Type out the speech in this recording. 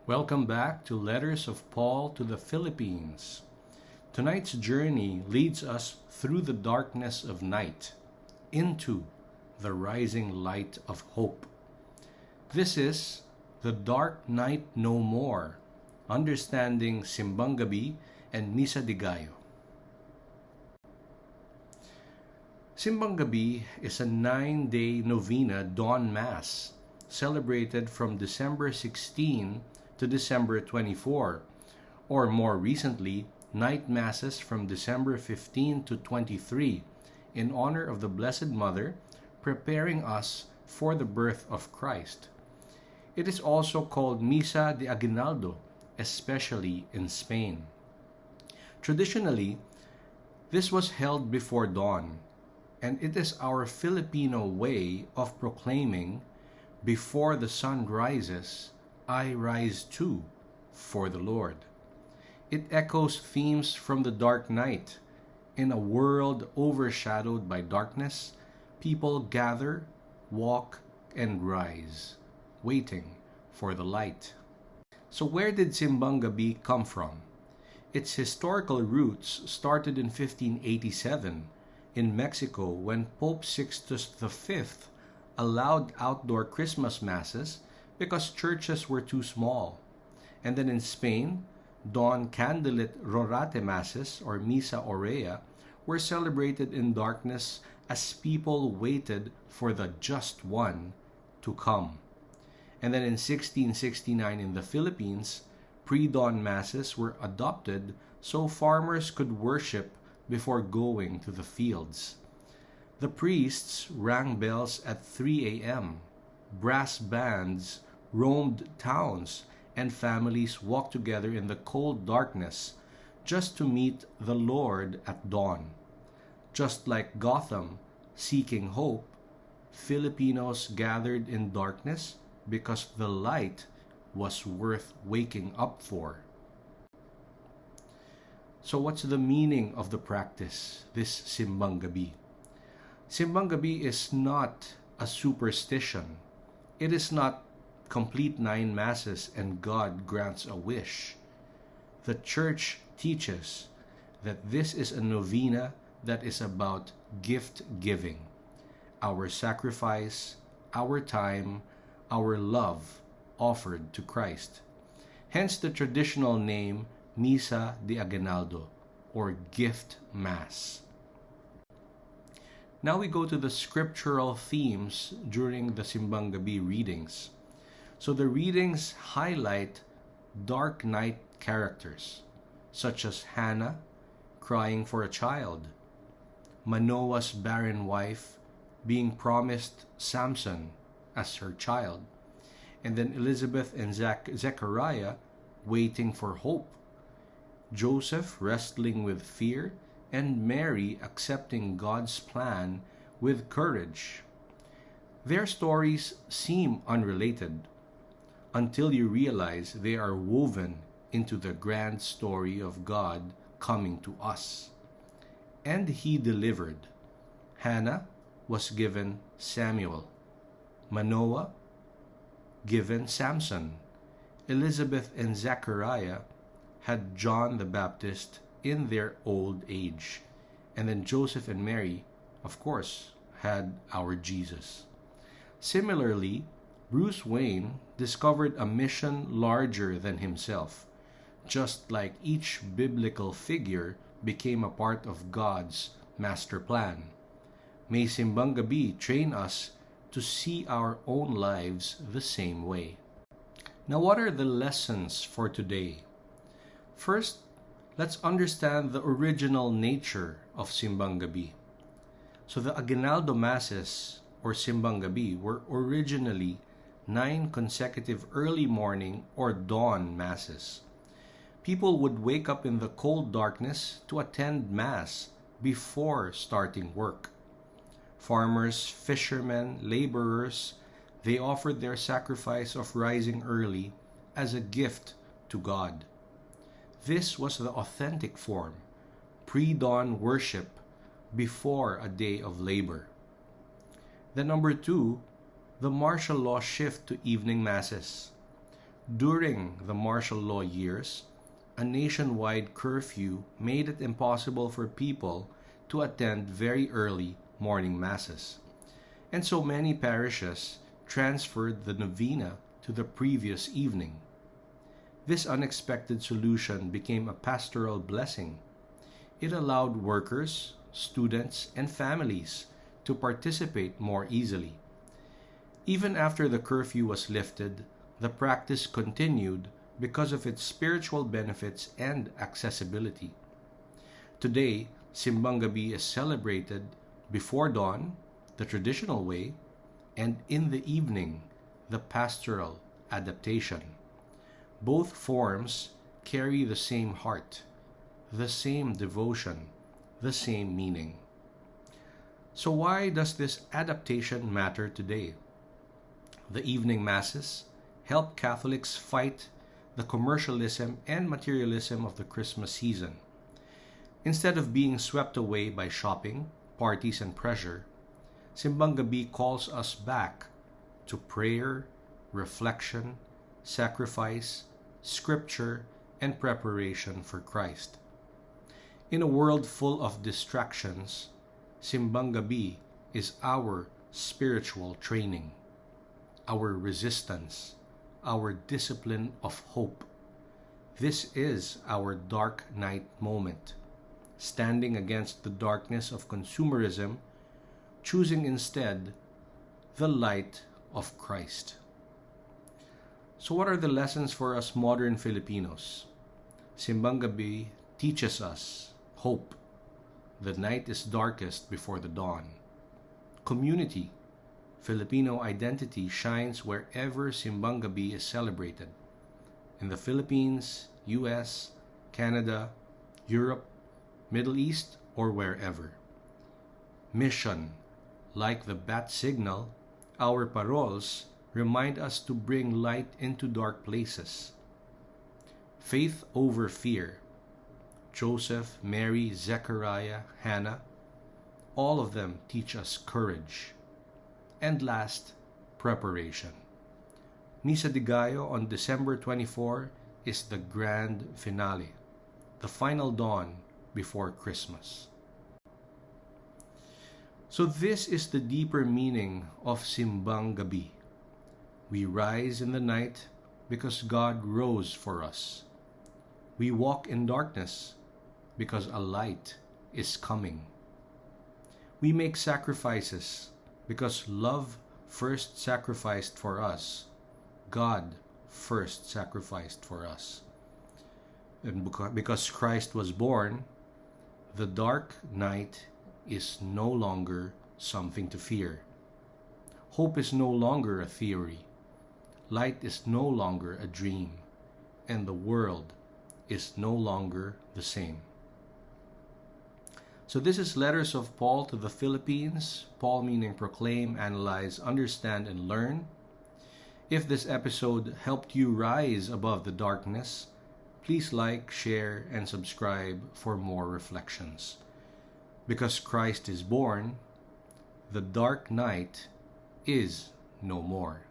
Welcome back to Letters of Paul to the Philippines. Tonight's journey leads us through the darkness of night into the rising light of hope. This is The Dark Night No More, Understanding Simbang Gabi and Misa de Gallo. Simbang Gabi is a 9-day novena dawn mass celebrated from December 16 to December 24, or more recently, night masses from December 15 to 23, in honor of the Blessed Mother, preparing us for the birth of Christ. It is also called Misa de Gallo, especially in Spain. Traditionally, this was held before dawn, and it is our Filipino way of proclaiming, "Before the sun rises, I rise too for the Lord." It echoes themes from the dark night. In a world overshadowed by darkness, people gather, walk, and rise, waiting for the light. So where did Simbang Gabi come from? Its historical roots started in 1587 in Mexico when Pope Sixtus V allowed outdoor Christmas masses because churches were too small. And then in Spain, dawn candlelit rorate masses or misa aurea were celebrated in darkness as people waited for the just one to come. And then in 1669 in the Philippines, pre-dawn masses were adopted so farmers could worship before going to the fields. The priests rang bells at 3 a.m. Brass bands roamed towns, and families walked together in the cold darkness just to meet the Lord at dawn. Just like Gotham seeking hope, Filipinos gathered in darkness because the light was worth waking up for. So what's the meaning of the practice, this Simbang Gabi? Simbang Gabi is not a superstition. It is not complete 9 masses and God grants a wish. The Church teaches that this is a novena that is about gift giving, our sacrifice, our time, our love offered to Christ. Hence the traditional name Misa de Gallo, or Gift Mass. Now we go to the scriptural themes during the Simbang Gabi readings. So the readings highlight dark night characters, such as Hannah crying for a child, Manoah's barren wife being promised Samson as her child, and then Elizabeth and Zechariah waiting for hope, Joseph wrestling with fear, and Mary accepting God's plan with courage. Their stories seem unrelated until you realize they are woven into the grand story of God coming to us. And He delivered. Hannah was given Samuel, Manoah given Samson, Elizabeth and Zechariah had John the Baptist in their old age, and then Joseph and Mary, of course, had our Jesus. Similarly, Bruce Wayne discovered a mission larger than himself, just like each biblical figure became a part of God's master plan. May Simbang Gabi train us to see our own lives the same way. Now, what are the lessons for today? First, let's understand the original nature of Simbang Gabi. So the Aguinaldo Masses, or Simbang Gabi, were originally 9 consecutive early morning or dawn masses. People would wake up in the cold darkness to attend Mass before starting work. Farmers, fishermen, laborers, they offered their sacrifice of rising early as a gift to God. This was the authentic form, pre-dawn worship before a day of labor. Then number 2, the martial law shift to evening masses. During the martial law years, a nationwide curfew made it impossible for people to attend very early morning masses, and so many parishes transferred the novena to the previous evening. This unexpected solution became a pastoral blessing. It allowed workers, students, and families to participate more easily. Even after the curfew was lifted, the practice continued because of its spiritual benefits and accessibility. Today, Simbang Gabi is celebrated before dawn, the traditional way, and in the evening, the pastoral adaptation. Both forms carry the same heart, the same devotion, the same meaning. So why does this adaptation matter today? The evening masses help Catholics fight the commercialism and materialism of the Christmas season. Instead of being swept away by shopping, parties, and pressure, Simbang Gabi calls us back to prayer, reflection, sacrifice, scripture, and preparation for Christ. In a world full of distractions, Simbang Gabi is our spiritual training, our resistance, our discipline of hope. This is our dark night moment, standing against the darkness of consumerism, choosing instead the light of Christ. So what are the lessons for us modern Filipinos? Simbang Gabi teaches us hope. The night is darkest before the dawn. Community. Filipino identity shines wherever Simbang Gabi is celebrated. In the Philippines, US, Canada, Europe, Middle East, or wherever. Mission. Like the bat signal, our paroles remind us to bring light into dark places. Faith over fear. Joseph, Mary, Zechariah, Hannah, all of them teach us courage. And last, preparation. Misa de Gallo on December 24 is the grand finale, the final dawn before Christmas. So this is the deeper meaning of Simbang Gabi. We rise in the night because God rose for us. We walk in darkness because a light is coming. We make sacrifices because love first sacrificed for us. God first sacrificed for us. And because Christ was born, the dark night is no longer something to fear. Hope is no longer a theory. Light is no longer a dream. And the world is no longer the same. So this is Letters of Paul to the Philippines. Paul meaning proclaim, analyze, understand, and learn. If this episode helped you rise above the darkness, please like, share, and subscribe for more reflections. Because Christ is born, the dark night is no more.